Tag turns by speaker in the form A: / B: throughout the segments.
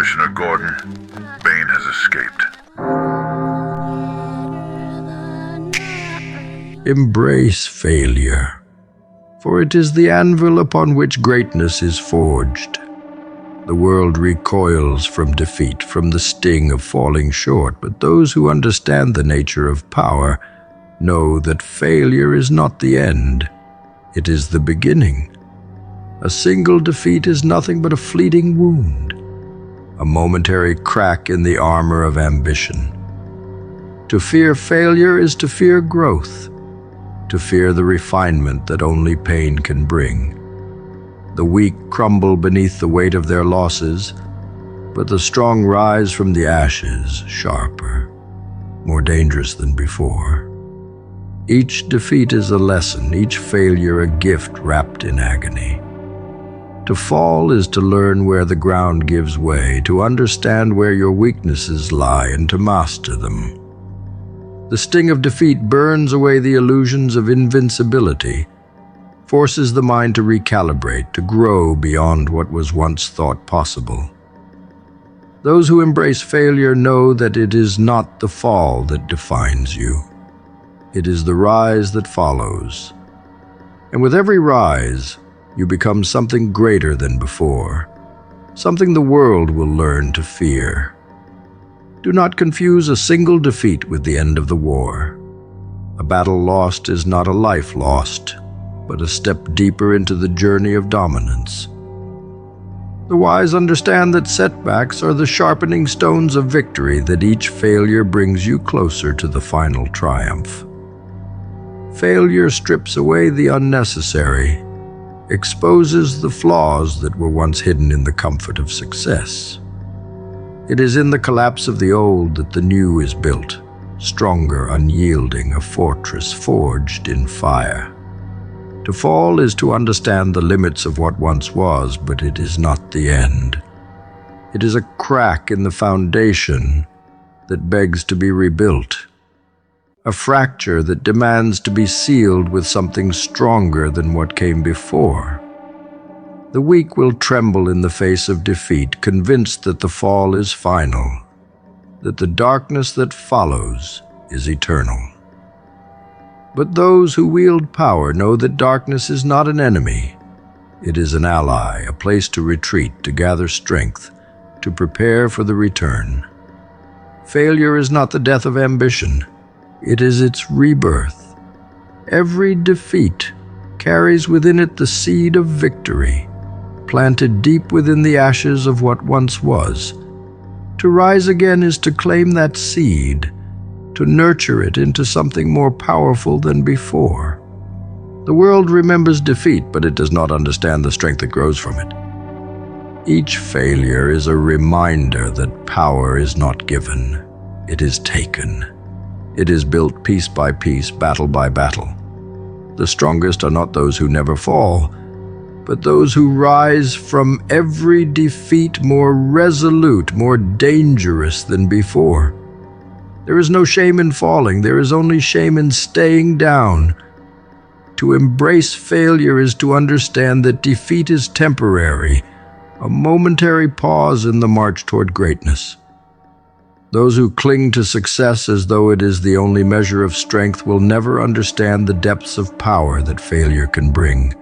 A: Commissioner Gordon, Bane has escaped.
B: Embrace failure, for it is the anvil upon which greatness is forged. The world recoils from defeat, from the sting of falling short, but those who understand the nature of power know that failure is not the end, it is the beginning. A single defeat is nothing but a fleeting wound, a momentary crack in the armor of ambition. To fear failure is to fear growth, to fear the refinement that only pain can bring. The weak crumble beneath the weight of their losses, but the strong rise from the ashes, sharper, more dangerous than before. Each defeat is a lesson, each failure a gift wrapped in agony. To fall is to learn where the ground gives way, to understand where your weaknesses lie, and to master them. The sting of defeat burns away the illusions of invincibility, forces the mind to recalibrate, to grow beyond what was once thought possible. Those who embrace failure know that it is not the fall that defines you. It is the rise that follows. And with every rise, you become something greater than before, something the world will learn to fear. Do not confuse a single defeat with the end of the war. A battle lost is not a life lost, but a step deeper into the journey of dominance. The wise understand that setbacks are the sharpening stones of victory, that each failure brings you closer to the final triumph. Failure strips away the unnecessary, exposes the flaws that were once hidden in the comfort of success. It is in the collapse of the old that the new is built, stronger, unyielding, a fortress forged in fire. To fall is to understand the limits of what once was, but it is not the end. It is a crack in the foundation that begs to be rebuilt, a fracture that demands to be sealed with something stronger than what came before. The weak will tremble in the face of defeat, convinced that the fall is final, that the darkness that follows is eternal. But those who wield power know that darkness is not an enemy. It is an ally, a place to retreat, to gather strength, to prepare for the return. Failure is not the death of ambition. It is its rebirth. Every defeat carries within it the seed of victory, planted deep within the ashes of what once was. To rise again is to claim that seed, to nurture it into something more powerful than before. The world remembers defeat, but it does not understand the strength that grows from it. Each failure is a reminder that power is not given, it is taken. It is built piece by piece, battle by battle. The strongest are not those who never fall, but those who rise from every defeat more resolute, more dangerous than before. There is no shame in falling, there is only shame in staying down. To embrace failure is to understand that defeat is temporary, a momentary pause in the march toward greatness. Those who cling to success as though it is the only measure of strength will never understand the depths of power that failure can bring.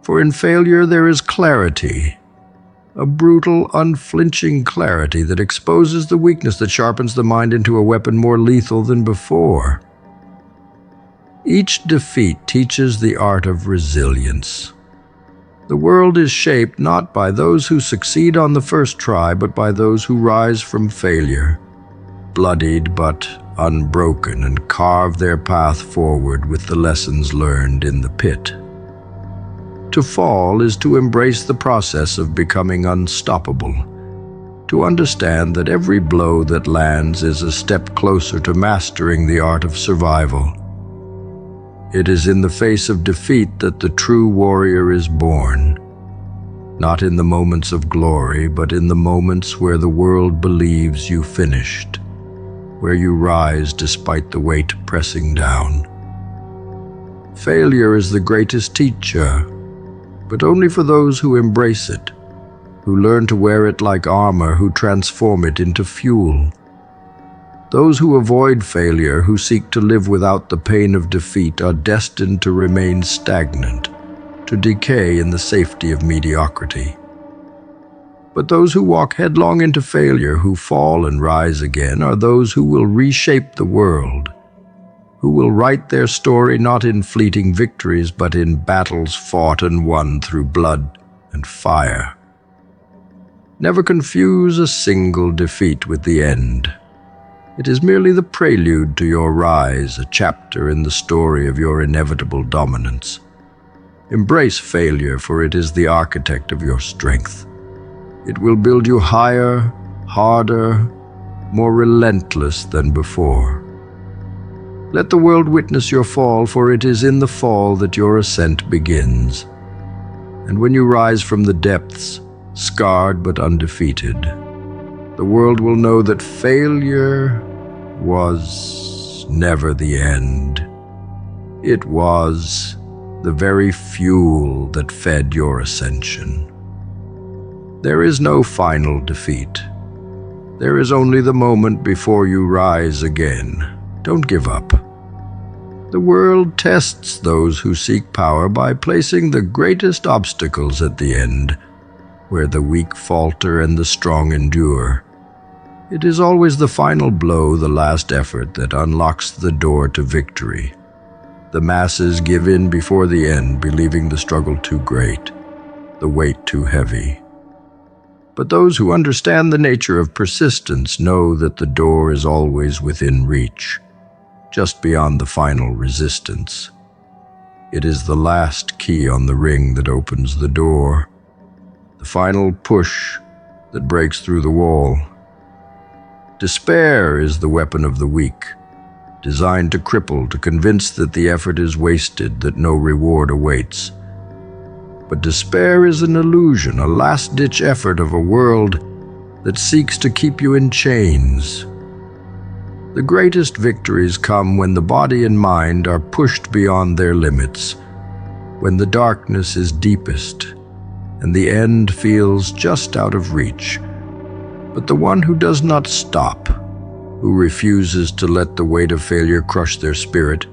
B: For in failure there is clarity, a brutal, unflinching clarity that exposes the weakness, that sharpens the mind into a weapon more lethal than before. Each defeat teaches the art of resilience. The world is shaped not by those who succeed on the first try, but by those who rise from failure, bloodied but unbroken, and carve their path forward with the lessons learned in the pit. To fall is to embrace the process of becoming unstoppable, to understand that every blow that lands is a step closer to mastering the art of survival. It is in the face of defeat that the true warrior is born, not in the moments of glory, but in the moments where the world believes you finished, where you rise despite the weight pressing down. Failure is the greatest teacher, but only for those who embrace it. who learn to wear it like armor, who transform it into fuel. Those who avoid failure, who seek to live without the pain of defeat, are destined to remain stagnant, to decay in the safety of mediocrity. But those who walk headlong into failure, who fall and rise again, are those who will reshape the world, who will write their story not in fleeting victories, but in battles fought and won through blood and fire. Never confuse a single defeat with the end. It is merely the prelude to your rise, a chapter in the story of your inevitable dominance. Embrace failure, for it is the architect of your strength. It will build you higher, harder, more relentless than before. Let the world witness your fall, for it is in the fall that your ascent begins. And when you rise from the depths, scarred but undefeated, the world will know that failure was never the end. It was the very fuel that fed your ascension. There is no final defeat. There is only the moment before you rise again. Don't give up. The world tests those who seek power by placing the greatest obstacles at the end, where the weak falter and the strong endure. It is always the final blow, the last effort, that unlocks the door to victory. The masses give in before the end, believing the struggle too great, the weight too heavy. But those who understand the nature of persistence know that the door is always within reach, just beyond the final resistance. It is the last key on the ring that opens the door, the final push that breaks through the wall. Despair is the weapon of the weak, designed to cripple, to convince that the effort is wasted, that no reward awaits. But despair is an illusion, a last-ditch effort of a world that seeks to keep you in chains. The greatest victories come when the body and mind are pushed beyond their limits, when the darkness is deepest and the end feels just out of reach. But the one who does not stop, who refuses to let the weight of failure crush their spirit,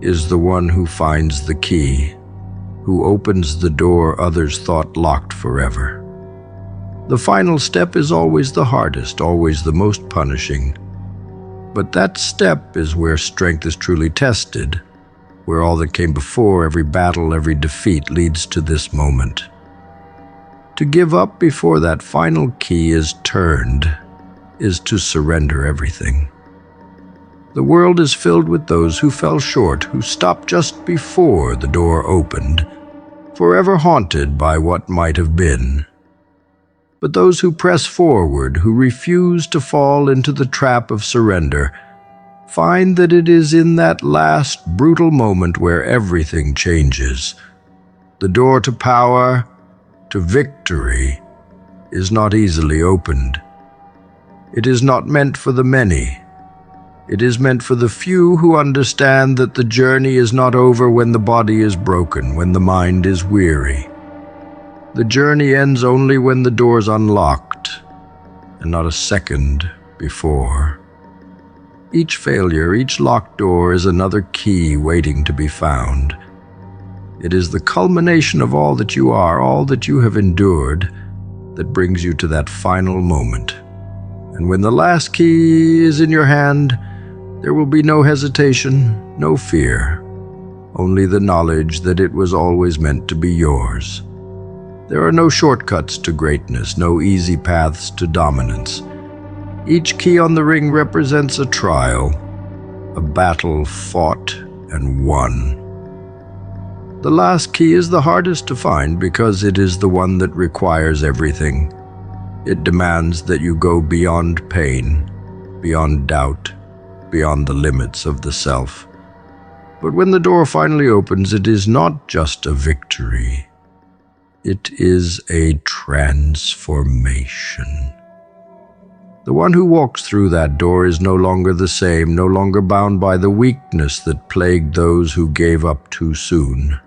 B: is the one who finds the key, who opens the door others thought locked forever. The final step is always the hardest, always the most punishing. But that step is where strength is truly tested, where all that came before, every battle, every defeat, leads to this moment. To give up before that final key is turned is to surrender everything. The world is filled with those who fell short, who stopped just before the door opened, forever haunted by what might have been. But those who press forward, who refuse to fall into the trap of surrender, find that it is in that last brutal moment where everything changes. The door to power, to victory, is not easily opened. It is not meant for the many. It is meant for the few who understand that the journey is not over when the body is broken, when the mind is weary. The journey ends only when the door's unlocked, and not a second before. Each failure, each locked door is another key waiting to be found. It is the culmination of all that you are, all that you have endured, that brings you to that final moment. And when the last key is in your hand, there will be no hesitation, no fear, only the knowledge that it was always meant to be yours. There are no shortcuts to greatness, no easy paths to dominance. Each key on the ring represents a trial, a battle fought and won. The last key is the hardest to find because it is the one that requires everything. It demands that you go beyond pain, beyond doubt, beyond the limits of the self. But when the door finally opens, it is not just a victory. It is a transformation. The one who walks through that door is no longer the same, no longer bound by the weakness that plagued those who gave up too soon.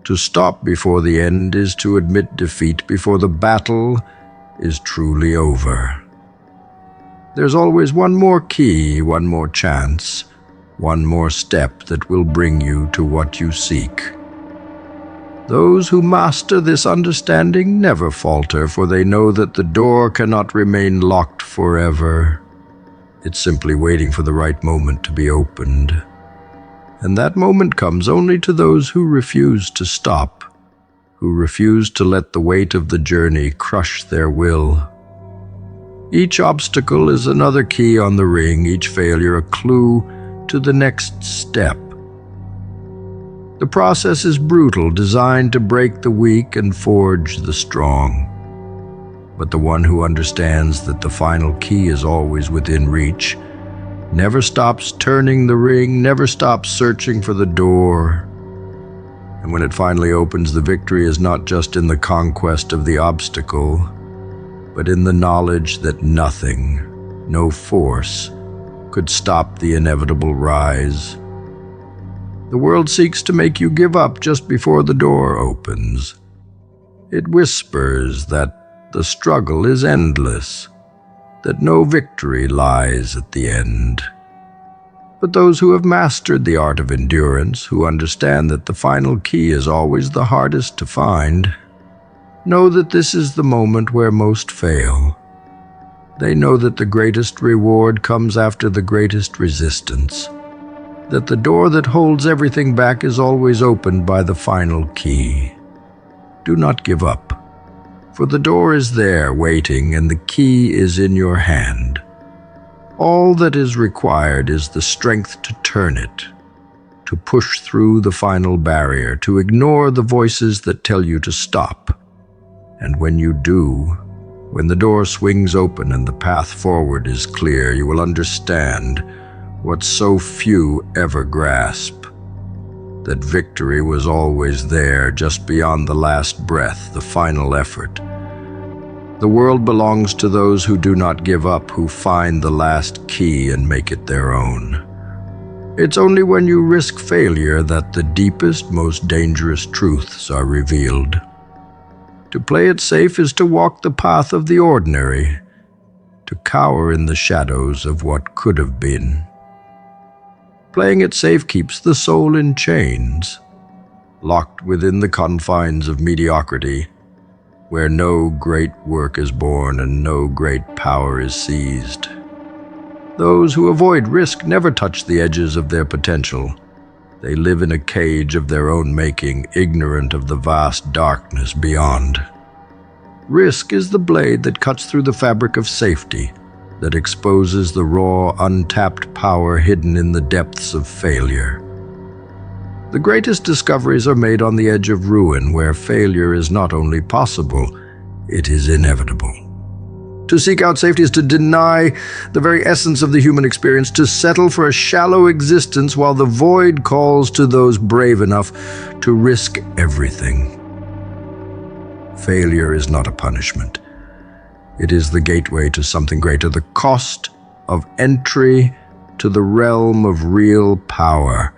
B: To stop before the end is to admit defeat, before the battle is truly over. There's always one more key, one more chance, one more step that will bring you to what you seek. Those who master this understanding never falter, for they know that the door cannot remain locked forever. It's simply waiting for the right moment to be opened. And that moment comes only to those who refuse to stop, who refuse to let the weight of the journey crush their will. Each obstacle is another key on the ring, each failure a clue to the next step. The process is brutal, designed to break the weak and forge the strong. But the one who understands that the final key is always within reach never stops turning the ring, never stops searching for the door. And when it finally opens, the victory is not just in the conquest of the obstacle, but in the knowledge that nothing, no force, could stop the inevitable rise. The world seeks to make you give up just before the door opens. It whispers that the struggle is endless, that no victory lies at the end. But those who have mastered the art of endurance, who understand that the final key is always the hardest to find, know that this is the moment where most fail. They know that the greatest reward comes after the greatest resistance, that the door that holds everything back is always opened by the final key. Do not give up, for the door is there waiting and the key is in your hand. All that is required is the strength to turn it, to push through the final barrier, to ignore the voices that tell you to stop. And when you do, when the door swings open and the path forward is clear, you will understand what so few ever grasp, that victory was always there, just beyond the last breath, the final effort. The world belongs to those who do not give up, who find the last key and make it their own. It's only when you risk failure that the deepest, most dangerous truths are revealed. To play it safe is to walk the path of the ordinary, to cower in the shadows of what could have been. Playing it safe keeps the soul in chains, locked within the confines of mediocrity, where no great work is born and no great power is seized. Those who avoid risk never touch the edges of their potential. They live in a cage of their own making, ignorant of the vast darkness beyond. Risk is the blade that cuts through the fabric of safety, that exposes the raw, untapped power hidden in the depths of failure. The greatest discoveries are made on the edge of ruin, where failure is not only possible, it is inevitable. To seek out safety is to deny the very essence of the human experience, to settle for a shallow existence while the void calls to those brave enough to risk everything. Failure is not a punishment. It is the gateway to something greater, the cost of entry to the realm of real power.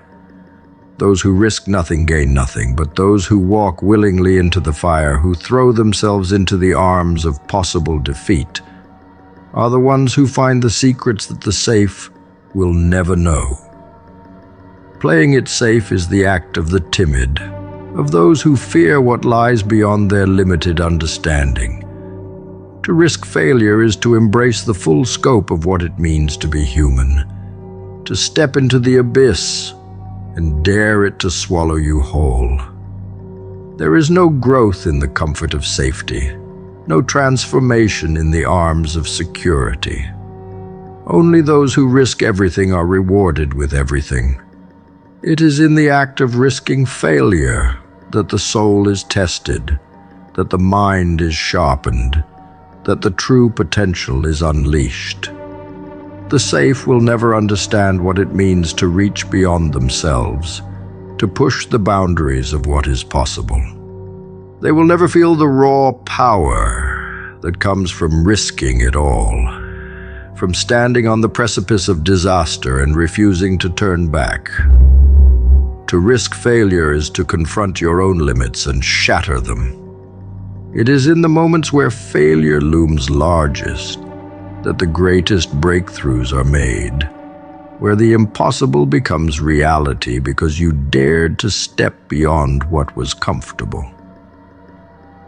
B: Those who risk nothing gain nothing, but those who walk willingly into the fire, who throw themselves into the arms of possible defeat, are the ones who find the secrets that the safe will never know. Playing it safe is the act of the timid, of those who fear what lies beyond their limited understanding. To risk failure is to embrace the full scope of what it means to be human, to step into the abyss and dare it to swallow you whole. There is no growth in the comfort of safety, no transformation in the arms of security. Only those who risk everything are rewarded with everything. It is in the act of risking failure that the soul is tested, that the mind is sharpened, that the true potential is unleashed. The safe will never understand what it means to reach beyond themselves, to push the boundaries of what is possible. They will never feel the raw power that comes from risking it all, from standing on the precipice of disaster and refusing to turn back. To risk failure is to confront your own limits and shatter them. It is in the moments where failure looms largest that the greatest breakthroughs are made, where the impossible becomes reality because you dared to step beyond what was comfortable.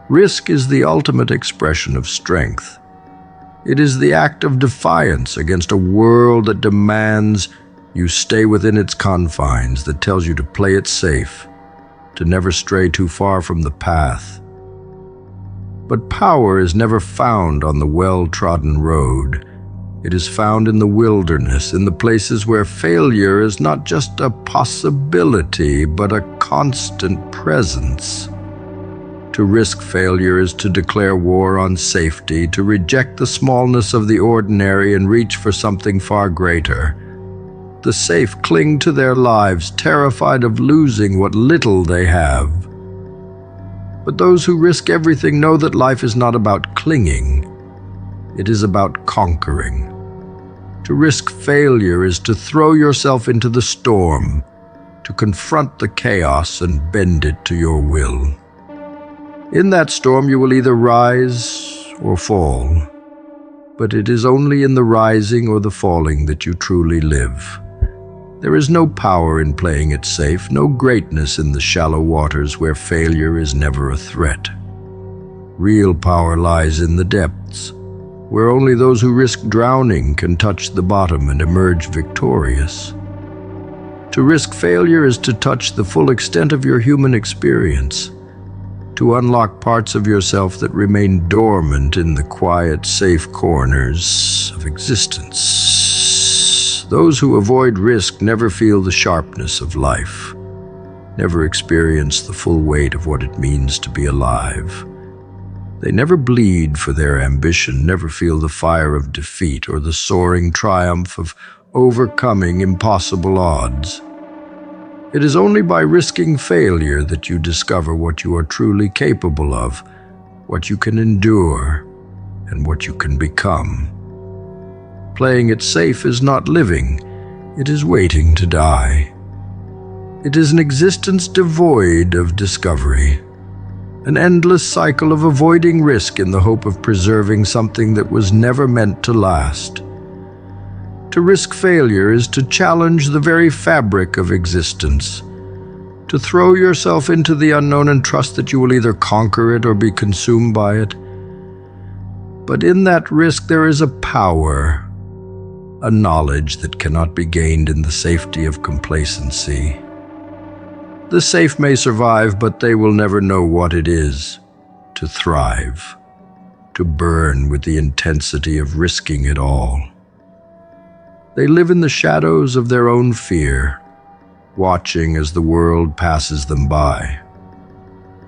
B: Risk is the ultimate expression of strength. It is the act of defiance against a world that demands you stay within its confines, that tells you to play it safe, to never stray too far from the path. But power is never found on the well-trodden road. It is found in the wilderness, in the places where failure is not just a possibility, but a constant presence. To risk failure is to declare war on safety, to reject the smallness of the ordinary and reach for something far greater. The safe cling to their lives, terrified of losing what little they have. But those who risk everything know that life is not about clinging. It is about conquering. To risk failure is to throw yourself into the storm, to confront the chaos and bend it to your will. In that storm you will either rise or fall, but it is only in the rising or the falling that you truly live. There is no power in playing it safe, no greatness in the shallow waters where failure is never a threat. Real power lies in the depths, where only those who risk drowning can touch the bottom and emerge victorious. To risk failure is to touch the full extent of your human experience, to unlock parts of yourself that remain dormant in the quiet, safe corners of existence. Those who avoid risk never feel the sharpness of life, never experience the full weight of what it means to be alive. They never bleed for their ambition, never feel the fire of defeat or the soaring triumph of overcoming impossible odds. It is only by risking failure that you discover what you are truly capable of, what you can endure, and what you can become. Playing it safe is not living, it is waiting to die. It is an existence devoid of discovery, an endless cycle of avoiding risk in the hope of preserving something that was never meant to last. To risk failure is to challenge the very fabric of existence, to throw yourself into the unknown and trust that you will either conquer it or be consumed by it. But in that risk there is a power, a knowledge that cannot be gained in the safety of complacency. The safe may survive, but they will never know what it is to thrive, to burn with the intensity of risking it all. They live in the shadows of their own fear, watching as the world passes them by.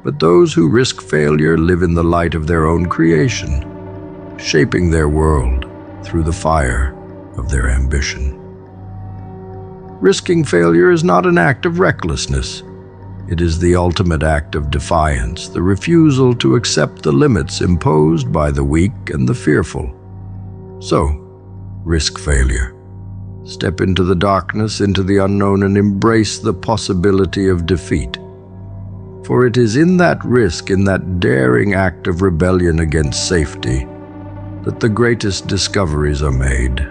B: But those who risk failure live in the light of their own creation, shaping their world through the fire of their ambition. Risking failure is not an act of recklessness. It is the ultimate act of defiance, the refusal to accept the limits imposed by the weak and the fearful. So, risk failure. Step into the darkness, into the unknown, and embrace the possibility of defeat. For it is in that risk, in that daring act of rebellion against safety, that the greatest discoveries are made.